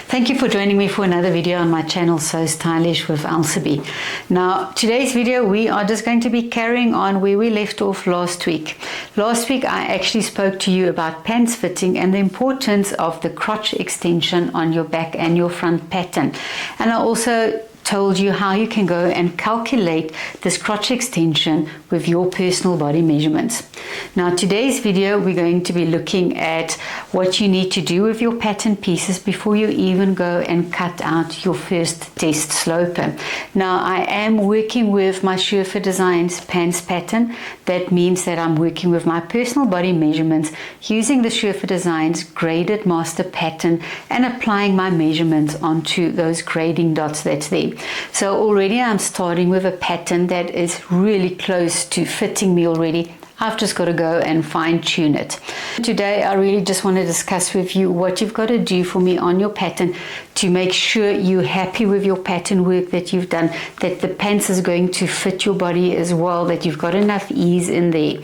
Thank you for joining me for another video on my channel, So Stylish with Alsaby. Now, today's video, we are just going to be carrying on where we left off last week. Last week, I actually spoke to you about pants fitting and the importance of the crotch extension on your back and your front pattern. And I also told you how you can go and calculate this crotch extension with your personal body measurements. Now, today's video, we're going to be looking at what you need to do with your pattern pieces before you even go and cut out your first test sloper. Now, I am working with my Surfer Designs pants pattern. That means that I'm working with my personal body measurements using the Surfer Designs graded master pattern and applying my measurements onto those grading dots that's there. So already I'm starting with a pattern that is really close to fitting me already. I've just got to go and fine tune it. Today I really just want to discuss with you what you've got to do for me on your pattern to make sure you're happy with your pattern work that you've done, that the pants is going to fit your body as well, that you've got enough ease in there.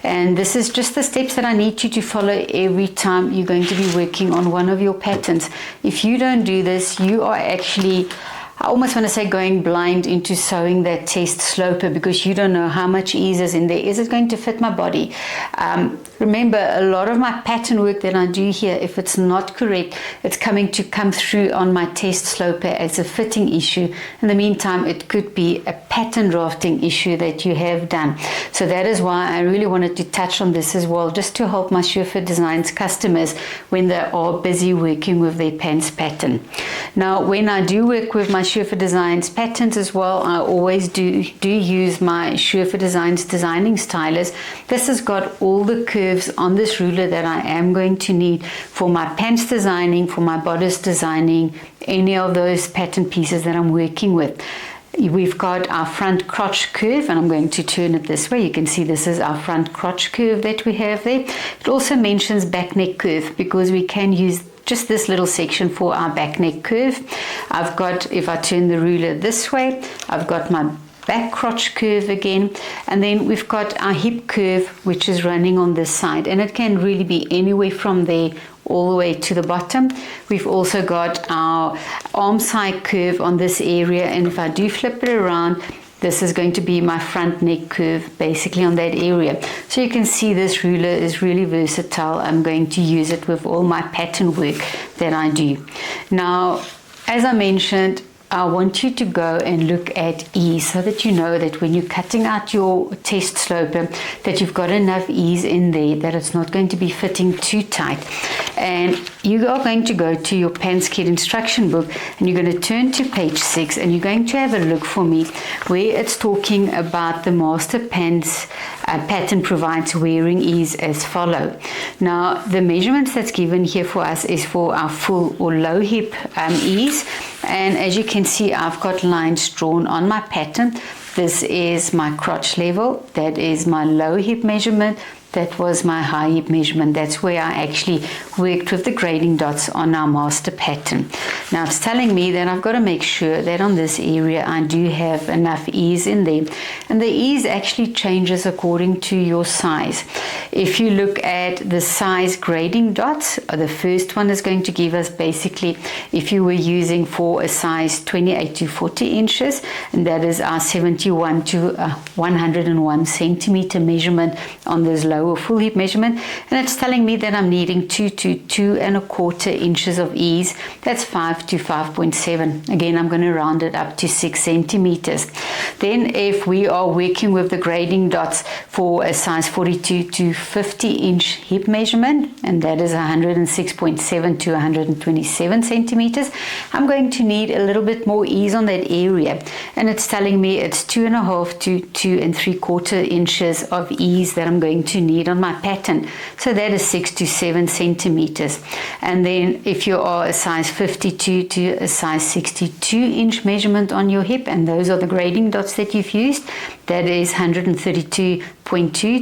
And this is just the steps that I need you to follow every time you're going to be working on one of your patterns. If you don't do this, you are actually, I almost want to say, going blind into sewing that test sloper because you don't know how much ease is in there. Is it going to fit my body? Remember, a lot of my pattern work that I do here, if it's not correct, it's come through on my test sloper as a fitting issue. In the meantime, it could be a pattern drafting issue that you have done. So that is why I really wanted to touch on this as well, just to help my Surfer Designs customers when they are busy working with their pants pattern. Now, when I do work with my Surfer Designs patterns as well, I always do use my Surfer Designs designing stylus. This has got all the curves on this ruler that I am going to need for my pants designing, for my bodice designing, any of those pattern pieces that I'm working with. We've got our front crotch curve, and I'm going to turn it this way. You can see this is our front crotch curve that we have there. It also mentions back neck curve because we can use just this little section for our back neck curve. I've got, if I turn the ruler this way, I've got my back crotch curve again, and then we've got our hip curve which is running on this side, and it can really be anywhere from there all the way to the bottom. We've also got our arm side curve on this area, and if I do flip it around, this is going to be my front neck curve basically on that area. So you can see this ruler is really versatile. I'm going to use it with all my pattern work that I do. Now, as I mentioned, I want you to go and look at ease so that you know that when you're cutting out your test sloper that you've got enough ease in there, that it's not going to be fitting too tight. And you are going to go to your pants kit instruction book and you're going to turn to page 6 and you're going to have a look for me where it's talking about the master pants pattern provides wearing ease as follow. Now, the measurements that's given here for us is for our full or low hip ease. And as you can see, I've got lines drawn on my pattern. This is my crotch level. That is my low hip measurement. That was my high hip measurement. That's where I actually worked with the grading dots on our master pattern. Now it's telling me that I've got to make sure that on this area I do have enough ease in there. And the ease actually changes according to your size. If you look at the size grading dots, the first one is going to give us basically, if you were using for a size 28 to 40 inches, and that is our 71 to 101 centimeter measurement on this lower full hip measurement. And it's telling me that I'm needing 2 to 2¼ inches of ease. That's 5 to 5.7. Again, I'm going to round it up to 6 centimeters. Then if we are working with the grading dots for a size 42 to 50 inch hip measurement, and that is 106.7 to 127 centimeters, I'm going to need a little bit more ease on that area. And it's telling me it's 2½ to 2¾ inches of ease that I'm going to need on my pattern. So that is 6 to 7 centimeters. And then if you are a size 52 to a size 62 inch measurement on your hip, and those are the grading dots that you've used, that is 132.2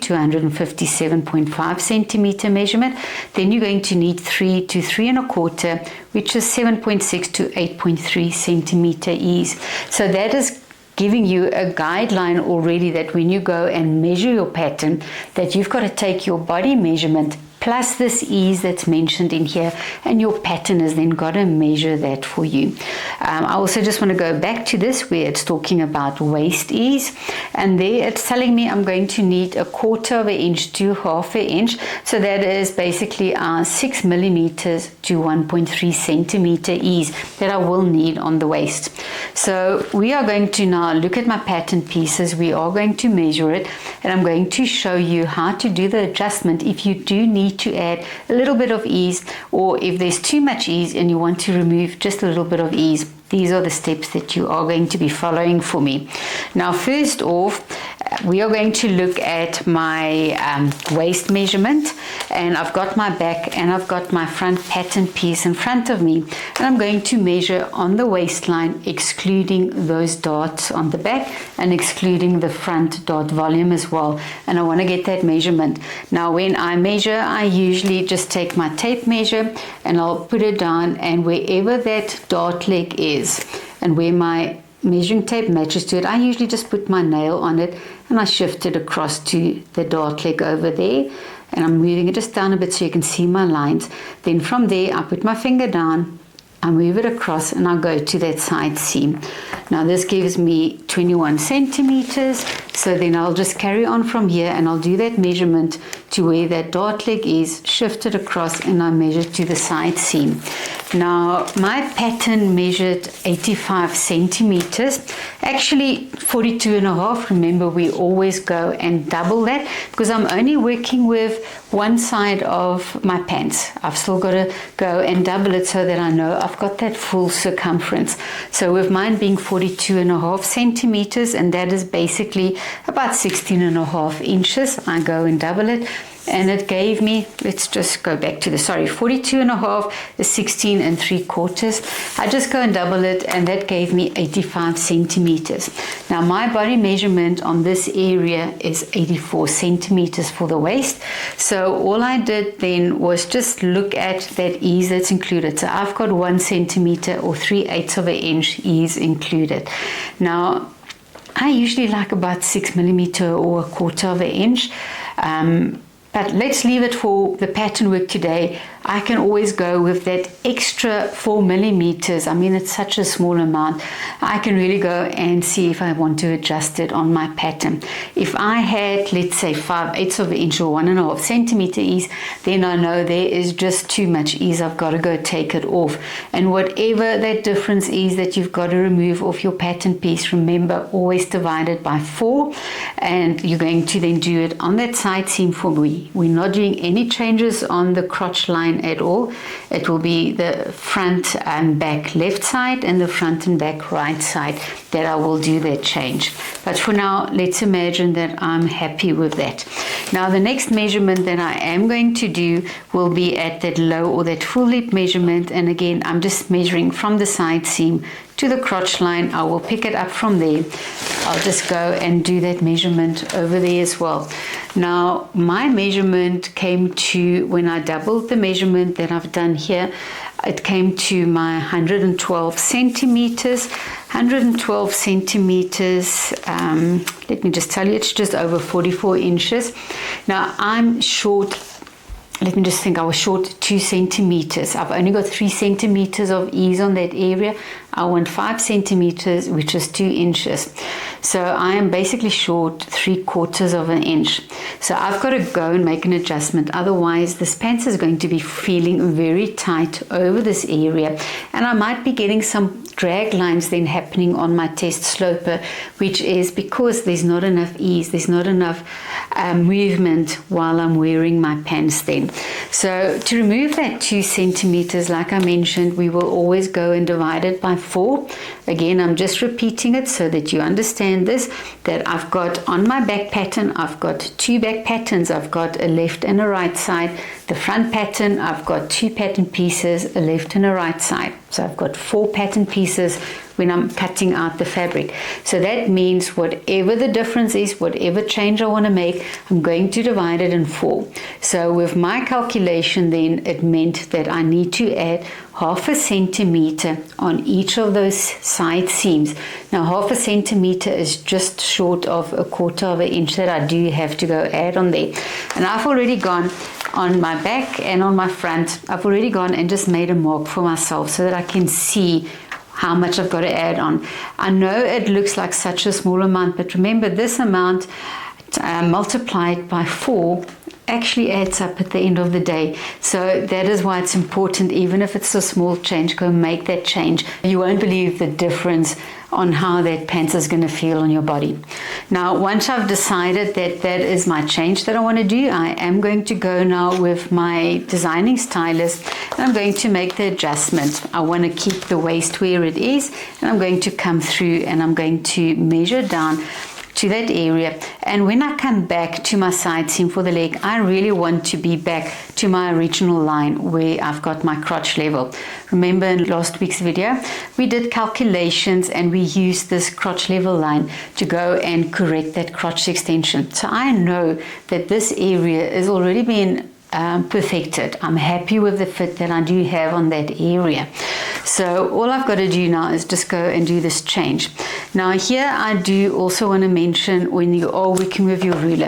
to 157.5 centimeter measurement, then you're going to need 3 to 3¼ which is 7.6 to 8.3 centimeter ease. So that is giving you a guideline already that when you go and measure your pattern, that you've got to take your body measurement plus this ease that's mentioned in here, and your pattern has then got to measure that for you. I also just want to go back to this where it's talking about waist ease, and there it's telling me I'm going to need 1/4 of an inch to 1/2 inch, so that is basically 6 millimeters to 1.3 centimeter ease that I will need on the waist. So we are going to now look at my pattern pieces, we are going to measure it, and I'm going to show you how to do the adjustment if you do need to add a little bit of ease, or if there's too much ease and you want to remove just a little bit of ease. These are the steps that you are going to be following for me. Now, first off, we are going to look at my waist measurement, and I've got my back and I've got my front pattern piece in front of me, and I'm going to measure on the waistline, excluding those darts on the back and excluding the front dart volume as well, and I want to get that measurement. Now, when I measure, I usually just take my tape measure and I'll put it down, and wherever that dart leg is and where my measuring tape matches to it, I usually just put my nail on it and I shift it across to the dart leg over there, and I'm moving it just down a bit so you can see my lines. Then from there I put my finger down, I move it across, and I go to that side seam. Now this gives me 21 centimeters, so then I'll just carry on from here and I'll do that measurement to where that dart leg is, shift it across, and I measure to the side seam. Now my pattern measured 85 centimeters, actually 42.5. Remember, we always go and double that because I'm only working with one side of my pants. I've still got to go and double it so that I know I've got that full circumference. So with mine being 42.5 centimeters, and that is basically about 16.5 inches, I go and double it, and it gave me, let's just go back to the, 42.5 is 16 3/4. I just go and double it, and that gave me 85 centimeters. Now my body measurement on this area is 84 centimeters for the waist. So all I did then was just look at that ease that's included. So I've got 1 centimeter or 3/8 of an inch ease included. Now I usually like about 6 millimeter or 1/4 of an inch. But let's leave it for the pattern work today. I can always go with that extra 4 millimeters. I mean, it's such a small amount. I can really go and see if I want to adjust it on my pattern. If I had, let's say, 5/8 of an inch or 1.5 centimeter ease, then I know there is just too much ease. I've got to go take it off. And whatever that difference is that you've got to remove off your pattern piece, remember, always divide it by 4. And you're going to then do it on that side seam for me. We're not doing any changes on the crotch line at all. It will be the front and back left side and the front and back right side that I will do that change. But for now, let's imagine that I'm happy with that. Now the next measurement that I am going to do will be at that low or that full lip measurement, and again I'm just measuring from the side seam to the crotch line. I will pick it up from there. I'll just go and do that measurement over there as well. Now my measurement came to, when I doubled the measurement that I've done here, it came to my 112 centimeters. 112 centimeters, let me just tell you, it's just over 44 inches. Now I'm short, let me just think, I was short 2 centimeters. I've only got 3 centimeters of ease on that area. I want 5 centimeters, which is 2 inches. So I am basically short 3/4 of an inch. So I've got to go and make an adjustment. Otherwise, this pants is going to be feeling very tight over this area. And I might be getting some drag lines then happening on my test sloper, which is because there's not enough ease, there's not enough movement while I'm wearing my pants then. So to remove that 2 centimeters, like I mentioned, we will always go and divide it by 4. Again, I'm just repeating it so that you understand this, that I've got on my back pattern, I've got 2 back patterns. I've got a left and a right side. The front pattern, I've got 2 pattern pieces, a left and a right side. So I've got 4 pattern pieces when I'm cutting out the fabric. So that means whatever the difference is, whatever change I want to make, I'm going to divide it in 4. So with my calculation then, it meant that I need to add 1/2 centimeter on each of those side seams. Now 1/2 centimeter is just short of 1/4 of an inch that I do have to go add on there. And I've already gone on my back and on my front, I've already gone and just made a mark for myself so that I can see how much I've got to add on. I know it looks like such a small amount, but remember, this amount multiplied by 4 actually adds up at the end of the day. So that is why it's important, even if it's a small change, go make that change. You won't believe the difference on how that pants is going to feel on your body. Now, once I've decided that that is my change that I want to do, I am going to go now with my designing stylist and I'm going to make the adjustment. I want to keep the waist where it is, and I'm going to come through and I'm going to measure down to that area. And when I come back to my side seam for the leg, I really want to be back to my original line where I've got my crotch level. Remember in last week's video, we did calculations and we used this crotch level line to go and correct that crotch extension. So I know that this area is already been perfected. I'm happy with the fit that I do have on that area. So all I've got to do now is just go and do this change. Now here I do also want to mention, when you are working with your ruler,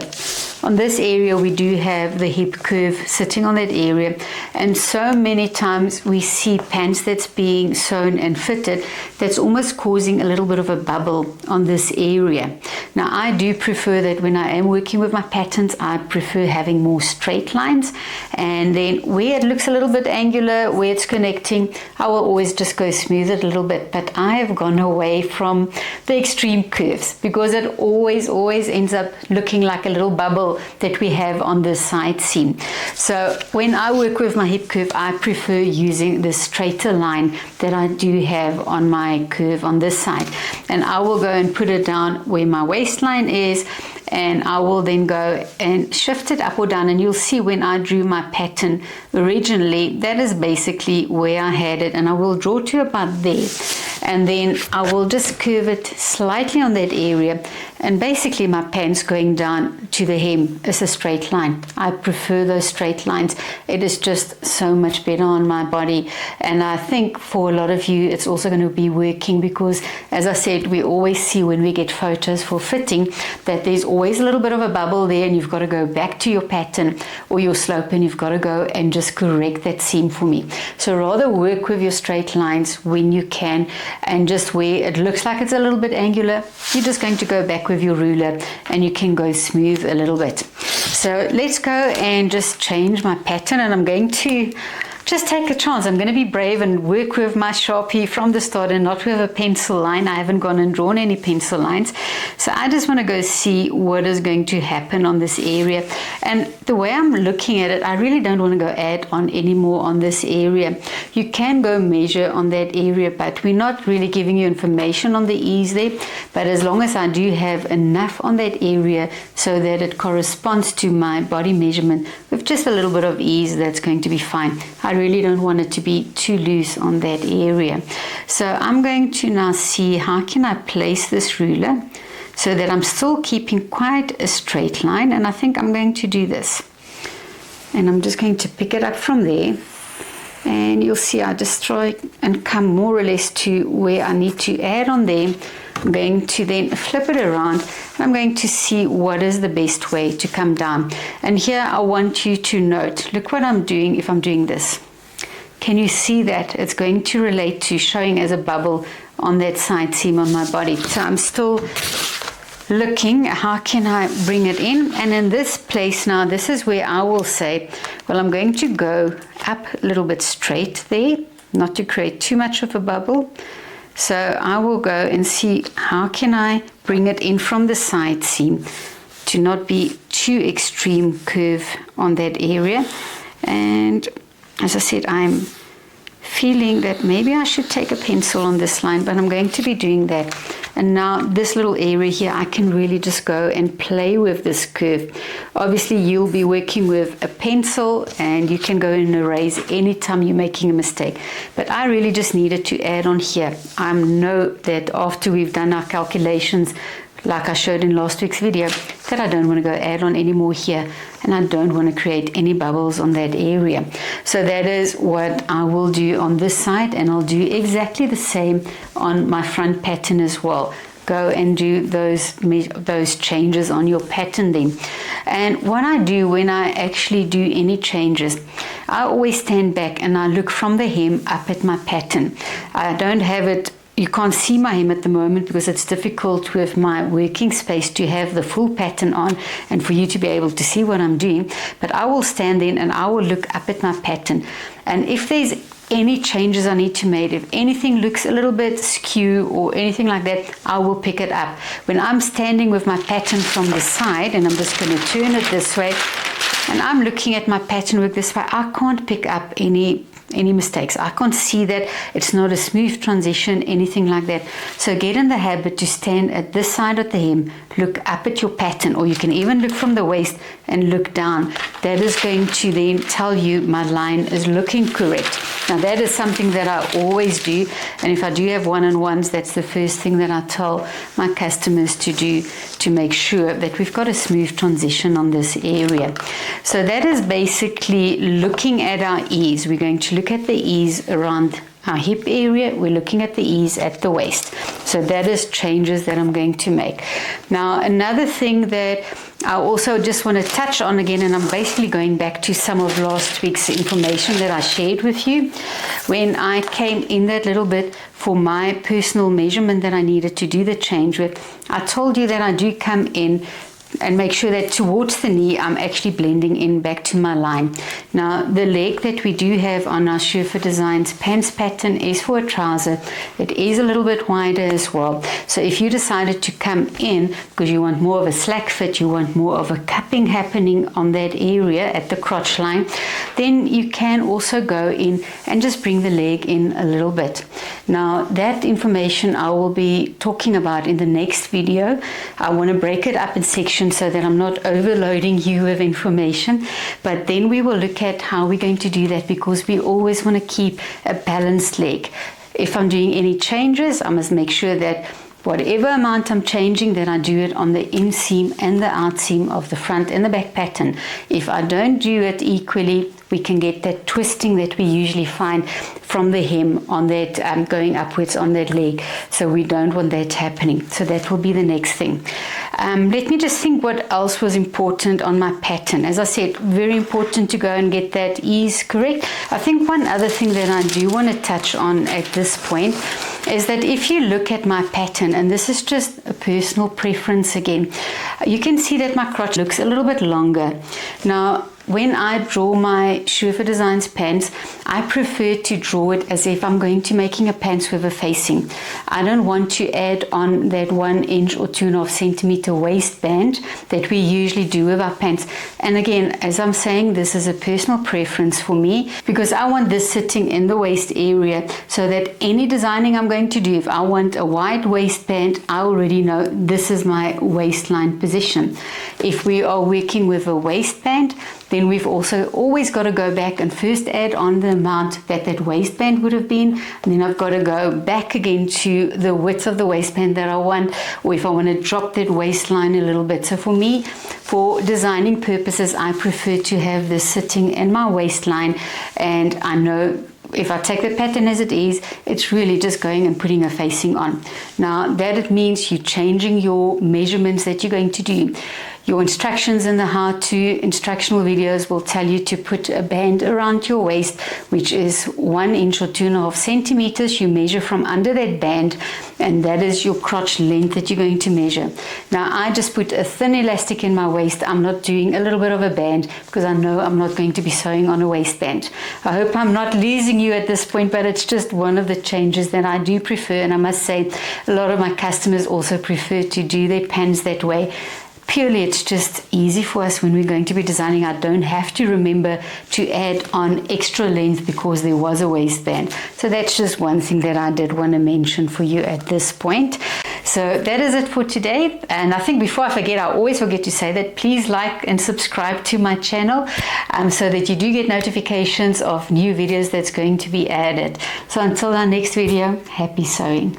on this area we do have the hip curve sitting on that area, and so many times we see pants that's being sewn and fitted that's almost causing a little bit of a bubble on this area. Now I do prefer that when I am working with my patterns, I prefer having more straight lines, and then where it looks a little bit angular, where it's connecting, I will always just go smooth it a little bit. But I have gone away from the extreme curves because it always ends up looking like a little bubble that we have on the side seam. So when I work with my hip curve, I prefer using the straighter line that I do have on my curve on this side, and I will go and put it down where my waistline is, and I will then go and shift it up or down, and you'll see when I drew my pattern originally, that is basically where I had it, and I will draw to about there, and then I will just curve it slightly on that area, and basically my pants going down to the hem is a straight line. I prefer those straight lines. It is just so much better on my body, and I think for a lot of you it's also going to be working because, as I said, we always see when we get photos for fitting that there's always a little bit of a bubble there, and you've got to go back to your pattern or your slope and you've got to go and just correct that seam for me. So rather work with your straight lines when you can, and just where it looks like it's a little bit angular, you're just going to go back with your ruler and you can go smooth a little bit. So let's go and just change my pattern, and I'm going to just take a chance. I'm going to be brave and work with my Sharpie from the start and not with a pencil line. I haven't gone and drawn any pencil lines. So I just want to go see what is going to happen on this area. And the way I'm looking at it, I really don't want to go add on any more on this area. You can go measure on that area, but we're not really giving you information on the ease there. But as long as I do have enough on that area so that it corresponds to my body measurement with just a little bit of ease, that's going to be fine. I really don't want it to be too loose on that area. So I'm going to now see how can I place this ruler so that I'm still keeping quite a straight line, and I think I'm going to do this, and I'm just going to pick it up from there, and you'll see I just try and come more or less to where I need to add on there. I'm going to then flip it around, and I'm going to see what is the best way to come down. And here I want you to note, look what I'm doing if I'm doing this. Can you see that? It's going to relate to showing as a bubble on that side seam on my body. So I'm still looking, how can I bring it in? And in this place now, this is where I will say, well, I'm going to go up a little bit straight there, not to create too much of a bubble. So I will go and see how can I bring it in from the side seam to not be too extreme curve on that area. And as I said, I'm feeling that maybe I should take a pencil on this line, but I'm going to be doing that. And now this little area here, I can really just go and play with this curve. Obviously you'll be working with a pencil and you can go and erase anytime you're making a mistake. But I really just needed to add on here. I know that after we've done our calculations, like I showed in last week's video, that I don't want to go add on any more here, and I don't want to create any bubbles on that area. So that is what I will do on this side, and I'll do exactly the same on my front pattern as well. go and do those changes on your pattern then. And what I do when I actually do any changes, I always stand back and I look from the hem up at my pattern. I don't have it. You can't see my hem at the moment because it's difficult with my working space to have the full pattern on and for you to be able to see what I'm doing. But I will stand in and I will look up at my pattern. And if there's any changes I need to make, if anything looks a little bit skew or anything like that, I will pick it up. When I'm standing with my pattern from the side, and I'm just going to turn it this way, and I'm looking at my pattern work this way, I can't pick up any mistakes. I can't see that it's not a smooth transition, anything like that. So get in the habit to stand at this side of the hem, look up at your pattern, or you can even look from the waist and look down. That is going to then tell you my line is looking correct. Now that is something that I always do, and if I do have one-on-ones, that's the first thing that I tell my customers to do to make sure that we've got a smooth transition on this area. So that is basically looking at our ease. We're going to look at the ease around our hip area. We're looking at the ease at the waist. So that is changes that I'm going to make. Now another thing that I also just want to touch on again, and I'm basically going back to some of last week's information that I shared with you. When I came in that little bit for my personal measurement that I needed to do the change with, I told you that I do come in and make sure that towards the knee I'm actually blending in back to my line. Now the leg that we do have on our Surfer Designs pants pattern is for a trouser. It is a little bit wider as well. So if you decided to come in because you want more of a slack fit, you want more of a cupping happening on that area at the crotch line, then you can also go in and just bring the leg in a little bit. Now that information I will be talking about in the next video. I want to break it up in sections so that I'm not overloading you with information, but then we will look at how we're going to do that, because we always want to keep a balanced leg. If I'm doing any changes, I must make sure that whatever amount I'm changing, that I do it on the inseam and the outseam of the front and the back pattern. If I don't do it equally, we can get that twisting that we usually find from the hem on that going upwards on that leg. So we don't want that happening. So that will be the next thing. Let me just think what else was important on my pattern. As I said, very important to go and get that ease correct. I think one other thing that I do want to touch on at this point is that if you look at my pattern, and this is just a personal preference again, you can see that my crotch looks a little bit longer. Now, when I draw my Surfer Designs pants, I prefer to draw it as if I'm going to making a pants with a facing. I don't want to add on that 1 inch or 2.5 centimeter waistband that we usually do with our pants. And again, as I'm saying, this is a personal preference for me, because I want this sitting in the waist area so that any designing I'm going to do, if I want a wide waistband, I already know this is my waistline position. If we are working with a waistband, then we've also always got to go back and first add on the amount that that waistband would have been, and then I've got to go back again to the width of the waistband that I want, or if I want to drop that waistline a little bit. So for me, for designing purposes, I prefer to have this sitting in my waistline, and I know if I take the pattern as it is, it's really just going and putting a facing on. Now that it means you're changing your measurements that you're going to do. Your instructions in the how-to instructional videos will tell you to put a band around your waist, which is 1 inch or 2.5 centimeters. You measure from under that band, and that is your crotch length that you're going to measure. Now, I just put a thin elastic in my waist. I'm not doing a little bit of a band because I know I'm not going to be sewing on a waistband. I hope I'm not losing you at this point, but it's just one of the changes that I do prefer. And I must say, a lot of my customers also prefer to do their pants that way. Purely, it's just easy for us when we're going to be designing. I don't have to remember to add on extra length because there was a waistband. So that's just one thing that I did want to mention for you at this point. So that is it for today. And I think before I forget, I always forget to say that please like and subscribe to my channel so that you do get notifications of new videos that's going to be added. So until our next video, happy sewing.